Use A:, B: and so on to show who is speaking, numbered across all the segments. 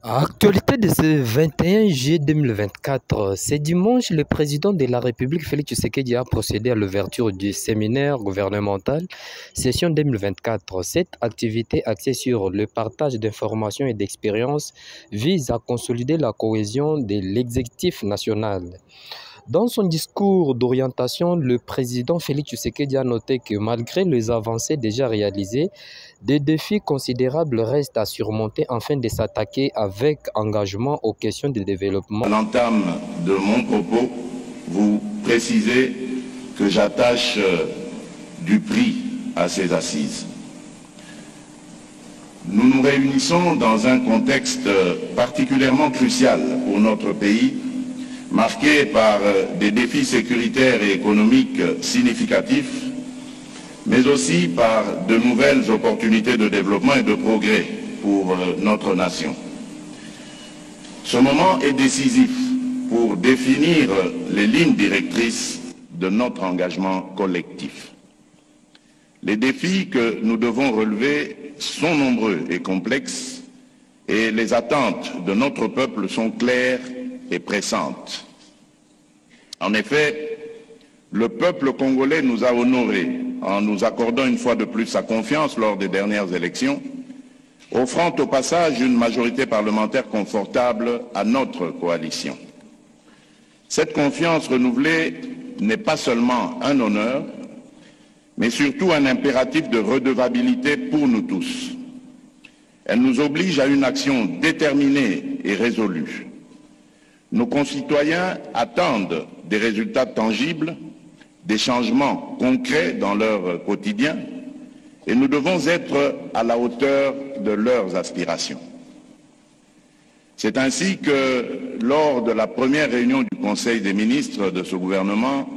A: Actualité de ce 21 juillet 2024, c'est dimanche, le président de la République, Félix Tshisekedi, a procédé à l'ouverture du séminaire gouvernemental session 2024. Cette activité axée sur le partage d'informations et d'expériences vise à consolider la cohésion de l'exécutif national. Dans son discours d'orientation, le président Félix Tshisekedi a noté que malgré les avancées déjà réalisées, des défis considérables restent à surmonter afin de s'attaquer avec engagement aux questions de développement.
B: À l'entame de mon propos, vous précisez que j'attache du prix à ces assises. Nous nous réunissons dans un contexte particulièrement crucial pour notre pays, marqué par des défis sécuritaires et économiques significatifs, mais aussi par de nouvelles opportunités de développement et de progrès pour notre nation. Ce moment est décisif pour définir les lignes directrices de notre engagement collectif. Les défis que nous devons relever sont nombreux et complexes, et les attentes de notre peuple sont claires et pressantes. En effet, le peuple congolais nous a honorés en nous accordant une fois de plus sa confiance lors des dernières élections, offrant au passage une majorité parlementaire confortable à notre coalition. Cette confiance renouvelée n'est pas seulement un honneur, mais surtout un impératif de redevabilité pour nous tous. Elle nous oblige à une action déterminée et résolue. Nos concitoyens attendent des résultats tangibles, des changements concrets dans leur quotidien, et nous devons être à la hauteur de leurs aspirations. C'est ainsi que, lors de la première réunion du Conseil des ministres de ce gouvernement,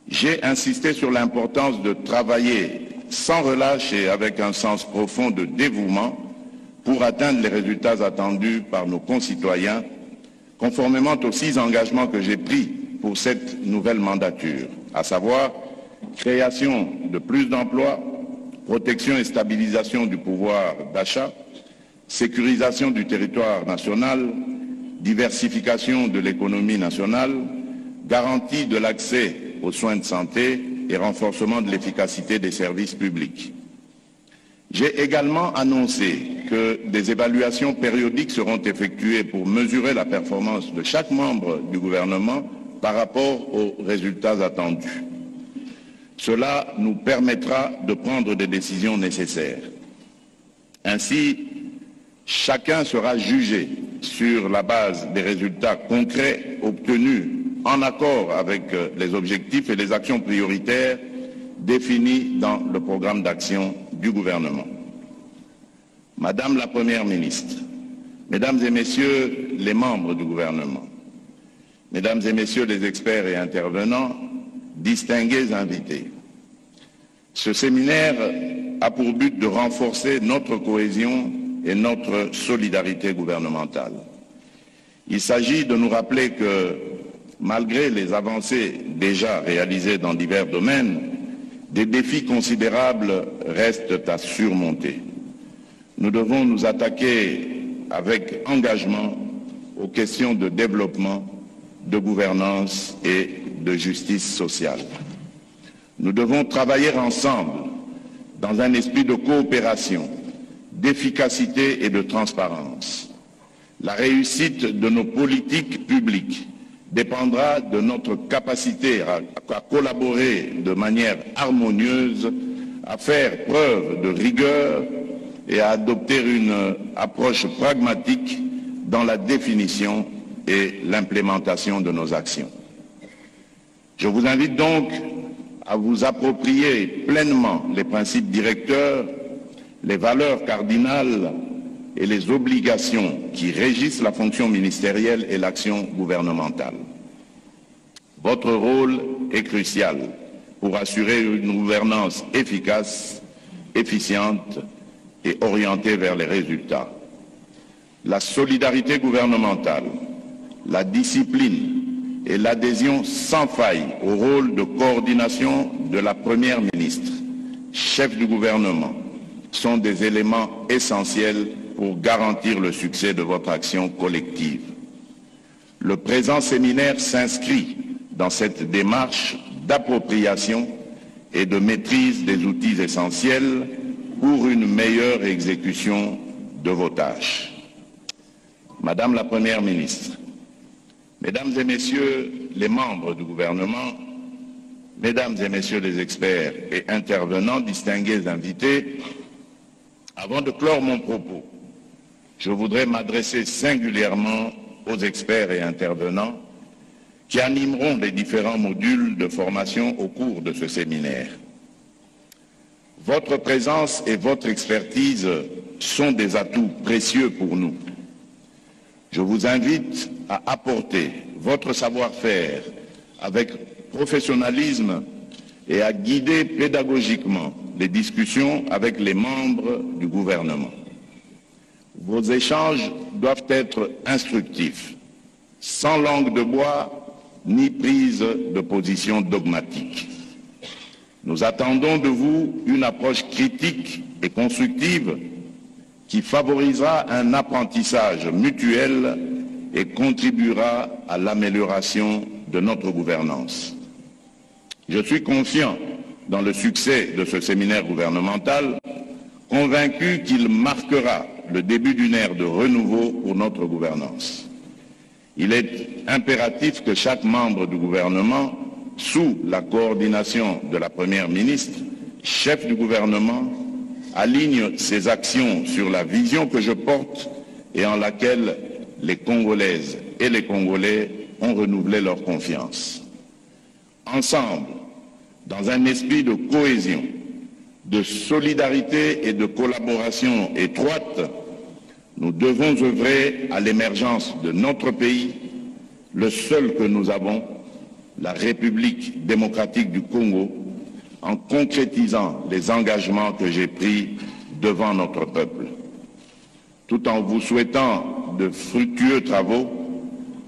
B: j'ai insisté sur l'importance de travailler sans relâche et avec un sens profond de dévouement pour atteindre les résultats attendus par nos concitoyens, conformément aux 6 engagements que j'ai pris pour cette nouvelle mandature, à savoir création de plus d'emplois, protection et stabilisation du pouvoir d'achat, sécurisation du territoire national, diversification de l'économie nationale, garantie de l'accès aux soins de santé et renforcement de l'efficacité des services publics. J'ai également annoncé que des évaluations périodiques seront effectuées pour mesurer la performance de chaque membre du gouvernement par rapport aux résultats attendus. Cela nous permettra de prendre des décisions nécessaires. Ainsi, chacun sera jugé sur la base des résultats concrets obtenus en accord avec les objectifs et les actions prioritaires définis dans le programme d'action du gouvernement. Madame la Première ministre, Mesdames et Messieurs les membres du gouvernement, Mesdames et Messieurs les experts et intervenants, distingués invités, ce séminaire a pour but de renforcer notre cohésion et notre solidarité gouvernementale. Il s'agit de nous rappeler que, malgré les avancées déjà réalisées dans divers domaines, des défis considérables restent à surmonter. Nous devons nous attaquer avec engagement aux questions de développement, de gouvernance et de justice sociale. Nous devons travailler ensemble dans un esprit de coopération, d'efficacité et de transparence. La réussite de nos politiques publiques dépendra de notre capacité à collaborer de manière harmonieuse, à faire preuve de rigueur et à adopter une approche pragmatique dans la définition et l'implémentation de nos actions. Je vous invite donc à vous approprier pleinement les principes directeurs, les valeurs cardinales et les obligations qui régissent la fonction ministérielle et l'action gouvernementale. Votre rôle est crucial pour assurer une gouvernance efficace, efficiente et orientée vers les résultats. La solidarité gouvernementale, la discipline et l'adhésion sans faille au rôle de coordination de la Première ministre, chef du gouvernement, sont des éléments essentiels pour garantir le succès de votre action collective. Le présent séminaire s'inscrit dans cette démarche d'appropriation et de maîtrise des outils essentiels pour une meilleure exécution de vos tâches. Madame la Première ministre, Mesdames et Messieurs les membres du gouvernement, Mesdames et Messieurs les experts et intervenants, distingués invités, avant de clore mon propos, je voudrais m'adresser singulièrement aux experts et intervenants qui animeront les différents modules de formation au cours de ce séminaire. Votre présence et votre expertise sont des atouts précieux pour nous. Je vous invite à apporter votre savoir-faire avec professionnalisme et à guider pédagogiquement les discussions avec les membres du gouvernement. Vos échanges doivent être instructifs, sans langue de bois ni prise de position dogmatique. Nous attendons de vous une approche critique et constructive qui favorisera un apprentissage mutuel et contribuera à l'amélioration de notre gouvernance. Je suis confiant dans le succès de ce séminaire gouvernemental, convaincu qu'il marquera le début d'une ère de renouveau pour notre gouvernance. Il est impératif que chaque membre du gouvernement, sous la coordination de la Première ministre, chef du gouvernement, aligne ses actions sur la vision que je porte et en laquelle les Congolaises et les Congolais ont renouvelé leur confiance. Ensemble, dans un esprit de cohésion, de solidarité et de collaboration étroite, nous devons œuvrer à l'émergence de notre pays, le seul que nous avons, la République démocratique du Congo, en concrétisant les engagements que j'ai pris devant notre peuple. Tout en vous souhaitant de fructueux travaux,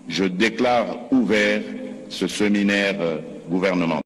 B: je déclare ouvert ce séminaire gouvernemental.